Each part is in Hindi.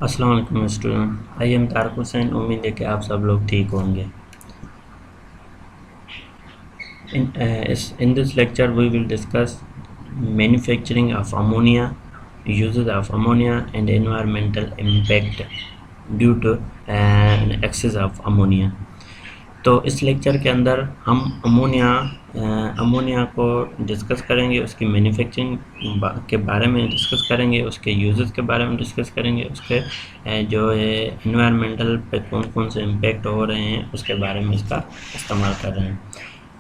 अस्सलाम वालेकुम student. I am Tarak Hussain. उम्मीद है कि आप सब लोग ठीक होंगे। In this lecture we will discuss manufacturing of ammonia, uses of ammonia and environmental impact due to excess of ammonia। तो इस लेक्चर के अंदर हम अमोनिया को डिस्कस करेंगे, उसकी मैन्युफैक्चरिंग के बारे में डिस्कस करेंगे, उसके यूजेस के बारे में डिस्कस करेंगे, उसके जो है एनवायरमेंटल पे कौन कौन से इम्पेक्ट हो रहे हैं उसके बारे में इसका इस्तेमाल कर रहे हैं।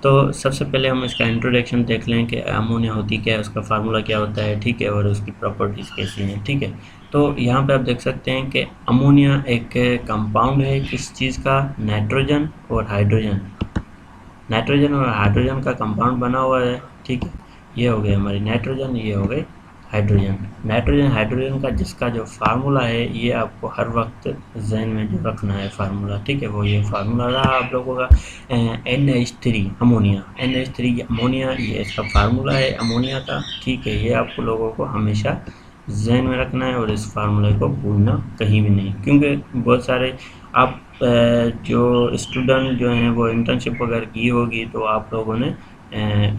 तो सबसे पहले हम इसका इंट्रोडक्शन देख लें कि अमोनिया होती क्या है, उसका फार्मूला क्या होता है, ठीक है, और उसकी प्रॉपर्टीज़ कैसी हैं, ठीक है। तो यहाँ पे आप देख सकते हैं कि अमोनिया एक कंपाउंड है किस चीज़ का, नाइट्रोजन और हाइड्रोजन का कंपाउंड बना हुआ है, ठीक है। ये हो गए हमारी नाइट्रोजन, ये हो गए हाइड्रोजन का जिसका जो फार्मूला है ये आपको हर वक्त जहन में जो रखना है फार्मूला, ठीक है। वो ये फार्मूला रहा आप लोगों का NH3 अमोनिया, ये इसका फार्मूला है अमोनिया का, ठीक है। ये आपको लोगों को हमेशा जहन में रखना है और इस फार्मूले को भूलना कहीं भी नहीं, क्योंकि बहुत सारे आप जो स्टूडेंट जो हैं वो इंटर्नशिप वगैरह की होगी तो आप लोगों ने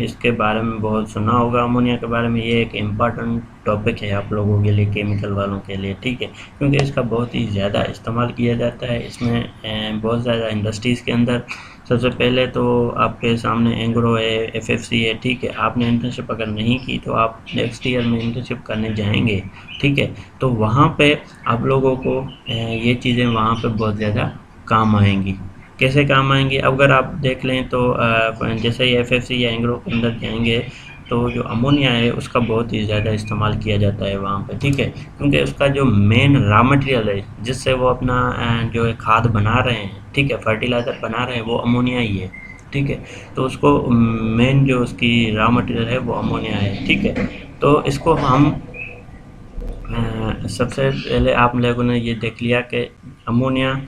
इसके बारे में बहुत सुना होगा अमोनिया के बारे में। ये एक इम्पॉर्टेंट टॉपिक है आप लोगों के लिए, केमिकल वालों के लिए, ठीक है, क्योंकि इसका बहुत ही ज़्यादा इस्तेमाल किया जाता है। इसमें बहुत ज़्यादा इंडस्ट्रीज़ के अंदर सबसे पहले तो आपके सामने एंग्रो है, FFC है, ठीक है। आपने इंटर्नशिप अगर नहीं की तो आप नेक्स्ट ईयर में इंटर्नशिप करने जाएंगे, ठीक है, तो वहाँ पे आप लोगों को ये चीज़ें वहाँ पे बहुत ज़्यादा काम आएंगी। कैसे काम आएंगे, अगर आप देख लें तो जैसे ही FFC या एंग्रो के अंदर जाएंगे तो जो अमोनिया है उसका बहुत ही ज़्यादा इस्तेमाल किया जाता है वहाँ पे, ठीक है, क्योंकि उसका जो मेन रॉ मटेरियल है जिससे वो अपना जो है खाद बना रहे हैं, ठीक है, फर्टिलाइज़र बना रहे हैं, वो अमोनिया ही है, ठीक है। तो उसको मेन जो उसकी रॉ मटेरियल है वो अमोनिया है, ठीक है। तो इसको हम सबसे पहले आप लोगों ने ये देख लिया कि अमोनिया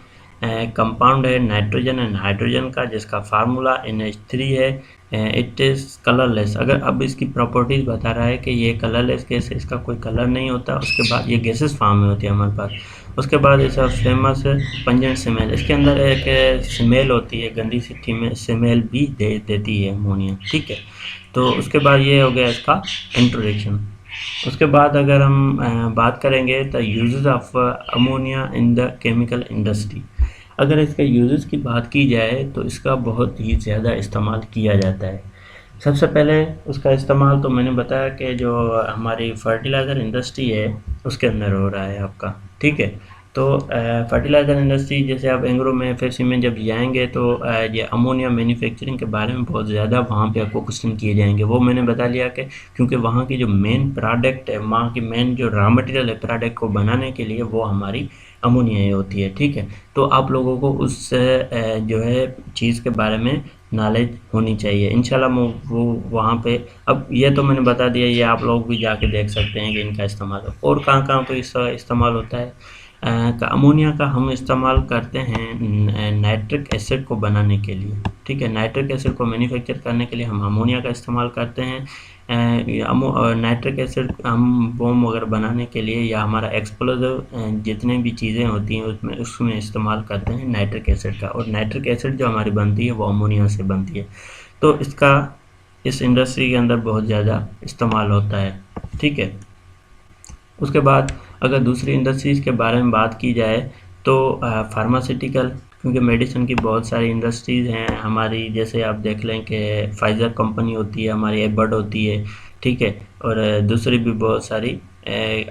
कंपाउंड है नाइट्रोजन एंड हाइड्रोजन का जिसका फार्मूला NH3 है। It is colourless. अगर अब इसकी प्रॉपर्टीज़ बता रहा है कि ये कलरलेस गैस है, इसका कोई कलर नहीं होता। उसके बाद ये गैसेस फॉर्म में होती है हमारे पास। उसके बाद इसका फेमस पंजेंट स्मेल, इसके अंदर एक स्मेल होती है, गंदी सी स्मेल भी देती है अमोनिया, ठीक है। तो उसके बाद ये हो गया इसका इंट्रोडक्शन। उसके बाद अगर हम बात करेंगे the uses of ammonia in the chemical industry. अगर इसके यूजेस की बात की जाए तो इसका बहुत ही ज़्यादा इस्तेमाल किया जाता है। सबसे पहले उसका इस्तेमाल तो मैंने बताया कि जो हमारी फर्टिलाइज़र इंडस्ट्री है उसके अंदर हो रहा है आपका, ठीक है। तो फर्टिलाइज़र इंडस्ट्री जैसे आप एंग्रो में FFC में जब जाएंगे तो ये अमोनिया मैन्युफैक्चरिंग के बारे में बहुत ज़्यादा वहाँ पे आपको क्वेश्चन किए जाएंगे। वो मैंने बता लिया कि क्योंकि वहाँ की जो मेन प्रोडक्ट है, वहाँ की मेन जो रॉ मटेरियल है प्रोडक्ट को बनाने के लिए वो हमारी अमोनिया ही होती है, ठीक है। तो आप लोगों को उस जो है चीज़ के बारे में नॉलेज होनी चाहिए इंशाल्लाह। वो वहाँ पे, अब ये तो मैंने बता दिया, ये आप लोग भी जाके देख सकते हैं कि इनका इस्तेमाल और कहाँ-कहाँ पे इसका इस्तेमाल होता है। अमोनिया का हम इस्तेमाल करते हैं नाइट्रिक एसिड को बनाने के लिए, ठीक है। नाइट्रिक एसिड को मैन्युफैक्चर करने के लिए हम अमोनिया का इस्तेमाल करते हैं। नाइट्रिक एसिड हम बम वगैरह बनाने के लिए या हमारा एक्सप्लोजिव जितने भी चीज़ें होती हैं उसमें इस्तेमाल करते हैं नाइट्रिक एसिड का। और नाइट्रिक एसिड जो हमारी बनती है वो अमोनिया से बनती है। तो इसका इस इंडस्ट्री के अंदर बहुत ज़्यादा इस्तेमाल होता है, ठीक है। उसके बाद अगर दूसरी इंडस्ट्रीज़ के बारे में बात की जाए तो फार्मास्यूटिकल, क्योंकि मेडिसिन की बहुत सारी इंडस्ट्रीज़ हैं हमारी। जैसे आप देख लें कि फाइज़र कंपनी होती है हमारी, एबर्ट होती है, ठीक है, और दूसरी भी बहुत सारी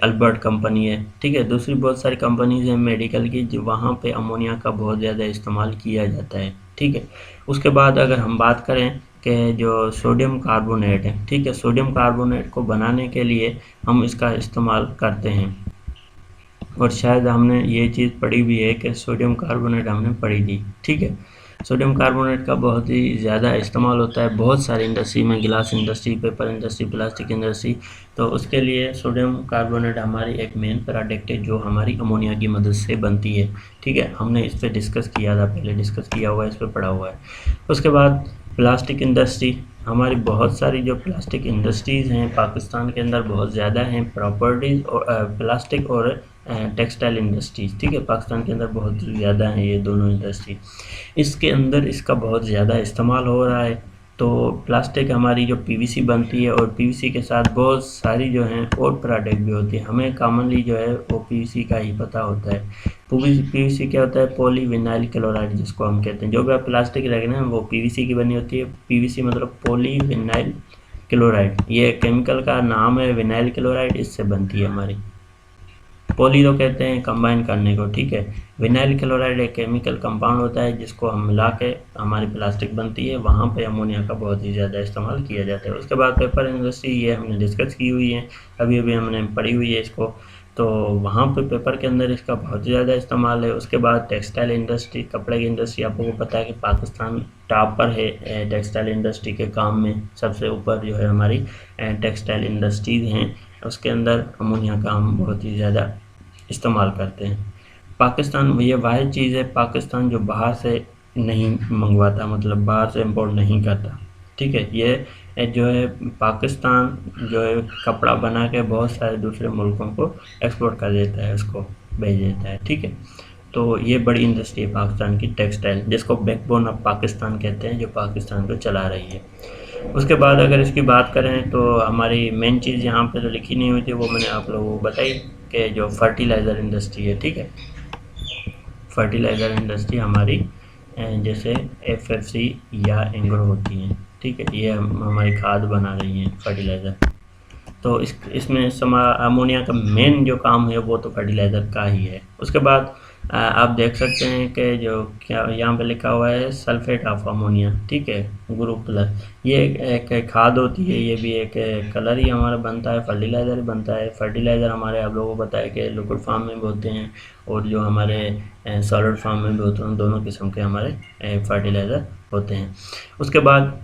अल्बर्ट कंपनी है, ठीक है। दूसरी बहुत सारी कंपनीज हैं मेडिकल की जो वहाँ पे अमोनिया का बहुत ज़्यादा इस्तेमाल किया जाता है, ठीक है। उसके बाद अगर हम बात करें कि जो सोडियम कार्बोनेट है, ठीक है, सोडियम कार्बोनेट को बनाने के लिए हम इसका इस्तेमाल करते हैं। और शायद हमने ये चीज़ पढ़ी भी है कि सोडियम कार्बोनेट हमने पढ़ी थी, ठीक है। सोडियम कार्बोनेट का बहुत ही ज़्यादा इस्तेमाल होता है बहुत सारी इंडस्ट्री में, गिलास industry, paper industry, plastic industry. तो उसके लिए सोडियम कार्बोनेट हमारी एक मेन प्रोडक्ट है जो हमारी अमोनिया की मदद से बनती है, ठीक है। हमने इस पर डिस्कस किया था, पहले डिस्कस किया हुआ है, इस पर पढ़ा हुआ है। उसके बाद प्लास्टिक इंडस्ट्री, हमारी बहुत सारी जो प्लास्टिक इंडस्ट्रीज़ हैं पाकिस्तान के अंदर बहुत ज़्यादा हैं। प्रॉपर्टीज़ और प्लास्टिक और टेक्सटाइल इंडस्ट्रीज, ठीक है। पाकिस्तान के अंदर बहुत ज़्यादा है ये दोनों इंडस्ट्री, इसके अंदर इसका बहुत ज़्यादा इस्तेमाल हो रहा है। तो प्लास्टिक हमारी जो पीवीसी बनती है, और पीवीसी के साथ बहुत सारी जो हैं और प्रोडक्ट भी होती है, हमें कॉमनली जो है वो पीवीसी का ही पता होता है। पीवीसी क्या होता है, पॉलीविनाइल क्लोराइड जिसको हम कहते हैं। जो भी आप प्लास्टिक रखना है वो पीवीसी की बनी होती है। पीवीसी मतलब पॉलीविनाइल क्लोराइड, ये केमिकल का नाम है विनाइल क्लोराइड, इससे बनती है हमारी। पॉली तो कहते हैं कंबाइन करने को, ठीक है। विनाइल क्लोराइड एक केमिकल कंपाउंड होता है जिसको हम मिला के हमारी प्लास्टिक बनती है, वहाँ पे अमोनिया का बहुत ही ज़्यादा इस्तेमाल किया जाता है। उसके बाद पेपर इंडस्ट्री, ये हमने डिस्कस की हुई है, अभी अभी हमने पढ़ी हुई है इसको, तो वहाँ पे पेपर के अंदर इसका बहुत ज़्यादा इस्तेमाल है। उसके बाद टेक्सटाइल इंडस्ट्री, कपड़े की इंडस्ट्री, आपको पता है कि पाकिस्तान टॉप पर है टेक्सटाइल इंडस्ट्री के काम में, सबसे ऊपर जो है हमारी टेक्सटाइल इंडस्ट्रीज़ हैं, उसके अंदर अमोनिया का हम बहुत ही ज़्यादा इस्तेमाल करते हैं। पाकिस्तान ये वाहिद चीज़ है पाकिस्तान जो बाहर से नहीं मंगवाता, मतलब बाहर से इम्पोर्ट नहीं करता, ठीक है। ये जो है पाकिस्तान जो है कपड़ा बना के बहुत सारे दूसरे मुल्कों को एक्सपोर्ट कर देता है, उसको भेज देता है, ठीक है। तो ये बड़ी इंडस्ट्री है पाकिस्तान की टेक्सटाइल, जिसको बैकबोन ऑफ पाकिस्तान कहते हैं, जो पाकिस्तान को चला रही है। उसके बाद अगर इसकी बात करें तो हमारी मेन चीज़ यहाँ पे जो लिखी नहीं हुई थी वो मैंने आप लोगों को बताई कि जो फर्टिलाइज़र इंडस्ट्री है, ठीक है। फर्टिलाइज़र इंडस्ट्री हमारी जैसे एफएफसी या एंग्रो होती हैं, ठीक है, ये हमारी खाद बना रही हैं फर्टिलाइज़र। तो इसमें अमोनिया का मेन जो काम है वो तो फर्टिलाइज़र का ही है। उसके बाद आप देख सकते हैं कि जो क्या यहाँ पे लिखा हुआ है सल्फेट ऑफ अमोनिया, ठीक है, ग्रुप प्लस, ये एक खाद होती है, ये भी एक कलर ही हमारा बनता है, फर्टिलाइज़र बनता है। फर्टिलाइज़र हमारे आप लोगों को पता है कि लिक्विड फॉर्म में भी होते हैं और जो हमारे सॉलिड फॉर्म में भी होते हैं, दोनों किस्म के हमारे फर्टिलाइज़र होते हैं। उसके बाद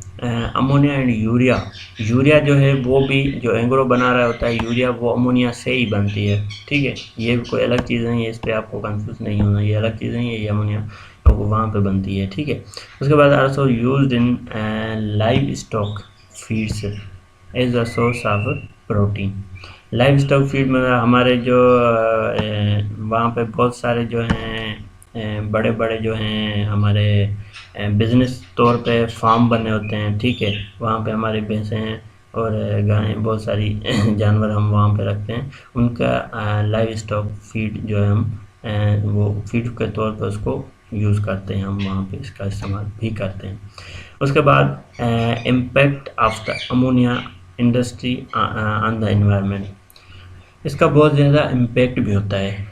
अमोनिया एंड यूरिया जो है वो भी जो एंग्रो बना रहा होता है, यूरिया वो अमोनिया से ही बनती है, ठीक है। ये भी कोई अलग चीज़ नहीं है, इस पर आपको कंफ्यूज नहीं होना, ये अलग चीज़ नहीं है, ये अमोनिया वो वहाँ पे बनती है, ठीक है। उसके बाद also used in livestock feeds as a source of protein. Livestock feed में हमारे जो वहाँ पे बहुत सारे जो हैं बड़े बड़े जो हैं हमारे बिज़नेस तौर पे फार्म बने होते हैं, ठीक है। वहाँ पे हमारी भैंसें और गायें, बहुत सारी जानवर हम वहाँ पे रखते हैं, उनका लाइव स्टॉक फीड जो है हम वो फीड के तौर पे उसको यूज़ करते हैं, हम वहाँ पे इसका इस्तेमाल भी करते हैं। उसके बाद impact of the ammonia industry on the environment, इसका बहुत ज़्यादा इम्पैक्ट भी होता है।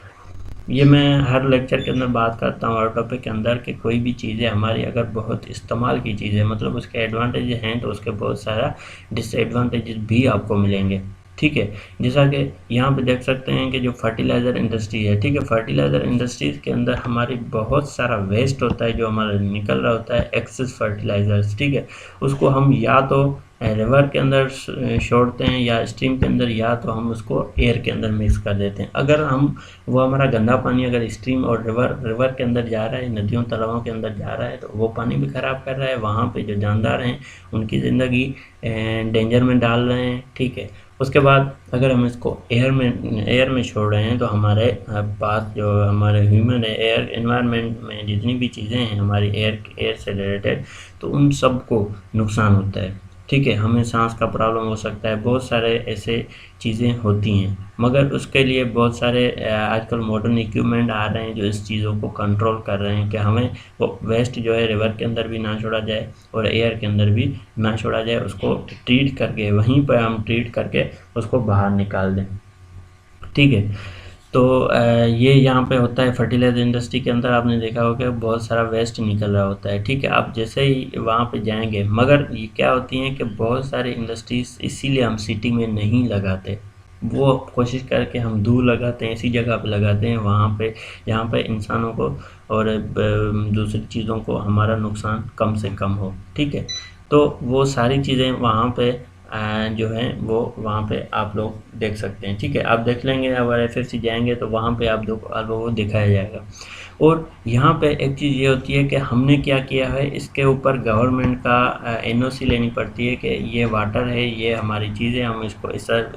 ये मैं हर लेक्चर के अंदर बात करता हूँ, हर टॉपिक के अंदर, कि कोई भी चीज़ें हमारी अगर बहुत इस्तेमाल की चीज़ें, मतलब उसके एडवांटेज हैं तो उसके बहुत सारा डिसएडवांटेजेस भी आपको मिलेंगे, ठीक है। जैसा कि यहाँ पे देख सकते हैं कि जो फर्टिलाइज़र इंडस्ट्री है, ठीक है, फर्टिलाइज़र इंडस्ट्रीज़ के अंदर हमारी बहुत सारा वेस्ट होता है जो हमारा निकल रहा होता है, एक्सेस फर्टिलाइज़र्स, ठीक है। उसको हम या तो रिवर के अंदर छोड़ते हैं या स्ट्रीम के अंदर, या तो हम उसको एयर के अंदर मिक्स कर देते हैं। अगर हम वो हमारा गंदा पानी अगर स्ट्रीम और रिवर के अंदर जा रहा है, नदियों तालाबों के अंदर जा रहा है, तो वो पानी भी ख़राब कर रहा है, वहाँ पे जो जानदार हैं उनकी ज़िंदगी डेंजर में डाल रहे हैं, ठीक है। उसके बाद अगर हम इसको एयर में छोड़ रहे हैं तो हमारे पास जो हमारे ह्यूमन है, एयर एनवायरनमेंट में जितनी भी चीज़ें हैं हमारी एयर से रिलेटेड, तो उन सब को नुकसान होता है, ठीक है। हमें सांस का प्रॉब्लम हो सकता है, बहुत सारे ऐसे चीज़ें होती हैं, मगर उसके लिए बहुत सारे आजकल मॉडर्न इक्विपमेंट आ रहे हैं जो इस चीज़ों को कंट्रोल कर रहे हैं कि हमें वो वेस्ट जो है रिवर के अंदर भी ना छोड़ा जाए और एयर के अंदर भी ना छोड़ा जाए, उसको ट्रीट करके वहीं पर हम ट्रीट करके उसको बाहर निकाल दें, ठीक है। तो ये यहाँ पे होता है फर्टिलाइज़र इंडस्ट्री के अंदर, आपने देखा होगा कि बहुत सारा वेस्ट निकल रहा होता है, ठीक है। आप जैसे ही वहाँ पे जाएंगे, मगर ये क्या होती हैं कि बहुत सारे इंडस्ट्रीज़ इसीलिए हम सिटी में नहीं लगाते, वो कोशिश करके हम दूर लगाते हैं, ऐसी जगह पे लगाते हैं वहाँ पे जहाँ पे इंसानों को और दूसरी चीज़ों को हमारा नुकसान कम से कम हो, ठीक है। तो वो सारी चीज़ें वहाँ पे जो है वो वहाँ पे आप लोग देख सकते हैं, ठीक है। आप देख लेंगे, अगर एफएफसी जाएंगे तो वहाँ पे आप लोगों को दिखाया जाएगा। और यहाँ पे एक चीज़ ये होती है कि हमने क्या किया है, इसके ऊपर गवर्नमेंट का एनओसी लेनी पड़ती है कि ये वाटर है, ये हमारी चीज़ें, हम इसको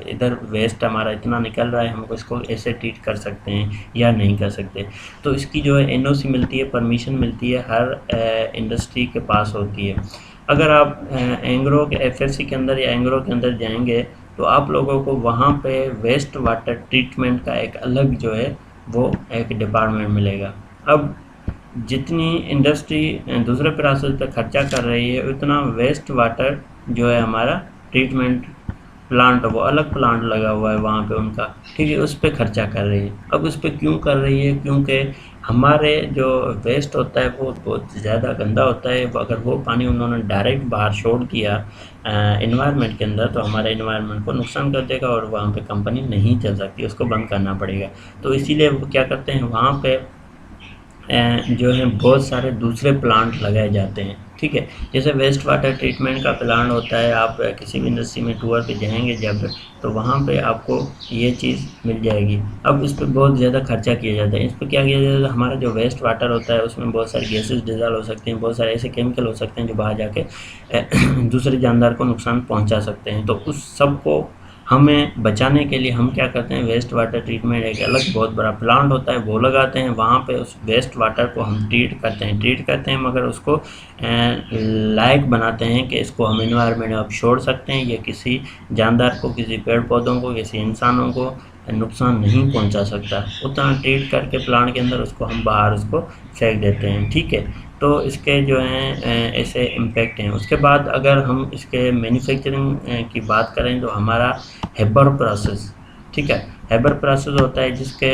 इधर वेस्ट हमारा इतना निकल रहा है, हमको इसको ऐसे ट्रीट कर सकते हैं या नहीं कर सकते। तो इसकी जो है एनओसी मिलती है, परमिशन मिलती है, हर इंडस्ट्री के पास होती है। अगर आप एंग्रो के एफएससी के अंदर या एंग्रो के अंदर जाएंगे तो आप लोगों को वहाँ पे वेस्ट वाटर ट्रीटमेंट का एक अलग जो है वो एक डिपार्टमेंट मिलेगा। अब जितनी इंडस्ट्री दूसरे प्रोसेस पे खर्चा कर रही है, उतना वेस्ट वाटर जो है हमारा ट्रीटमेंट प्लांट, वो अलग प्लांट लगा हुआ है वहाँ पे उनका, ठीक है, उस पर खर्चा कर रही है। अब उस पर क्यों कर रही है? क्योंकि हमारे जो वेस्ट होता है वो बहुत ज़्यादा गंदा होता है। अगर वो पानी उन्होंने डायरेक्ट बाहर छोड़ दिया इन्वायरमेंट के अंदर, तो हमारे इन्वायरमेंट को नुकसान कर देगा और वहाँ पे कंपनी नहीं चल सकती, उसको बंद करना पड़ेगा। तो इसीलिए वो क्या करते हैं, वहाँ पे जो है बहुत सारे दूसरे प्लांट लगाए जाते हैं, ठीक है। जैसे वेस्ट वाटर ट्रीटमेंट का प्लांट होता है, आप किसी भी इंडस्ट्री में टूर पे जाएंगे जब, तो वहाँ पे आपको ये चीज़ मिल जाएगी। अब इस पर बहुत ज़्यादा खर्चा किया जाता है। इस पर क्या किया जाता है, हमारा जो वेस्ट वाटर होता है उसमें बहुत सारी गैसेस डिजॉल्व हो सकते हैं, बहुत सारे ऐसे केमिकल हो सकते हैं जो बाहर जाके दूसरे जानदार को नुकसान पहुँचा सकते हैं। तो उस सब को हमें बचाने के लिए हम क्या करते हैं, वेस्ट वाटर ट्रीटमेंट एक अलग बहुत बड़ा प्लांट होता है, वो लगाते हैं। वहाँ पे उस वेस्ट वाटर को हम ट्रीट करते हैं, मगर उसको लायक बनाते हैं कि इसको हम एनवायरनमेंट में अब छोड़ सकते हैं, ये किसी जानदार को, किसी पेड़ पौधों को, किसी इंसानों को नुकसान नहीं पहुंचा सकता। उतना ट्रीट करके प्लांट के अंदर उसको हम बाहर उसको फेंक देते हैं, ठीक है। तो इसके जो हैं ऐसे इम्पैक्ट हैं। उसके बाद अगर हम इसके मैन्युफैक्चरिंग की बात करें तो हमारा हेबर प्रोसेस, ठीक है, हेबर प्रोसेस होता है जिसके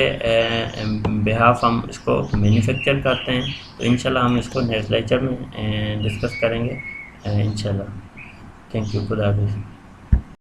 बिहाफ हम इसको मैन्युफैक्चर करते हैं। तो इंशाल्लाह हम इसको नेक्स्ट लेक्चर में डिस्कस करेंगे इंशाल्लाह। थैंक यू, खुदा हाफिज़।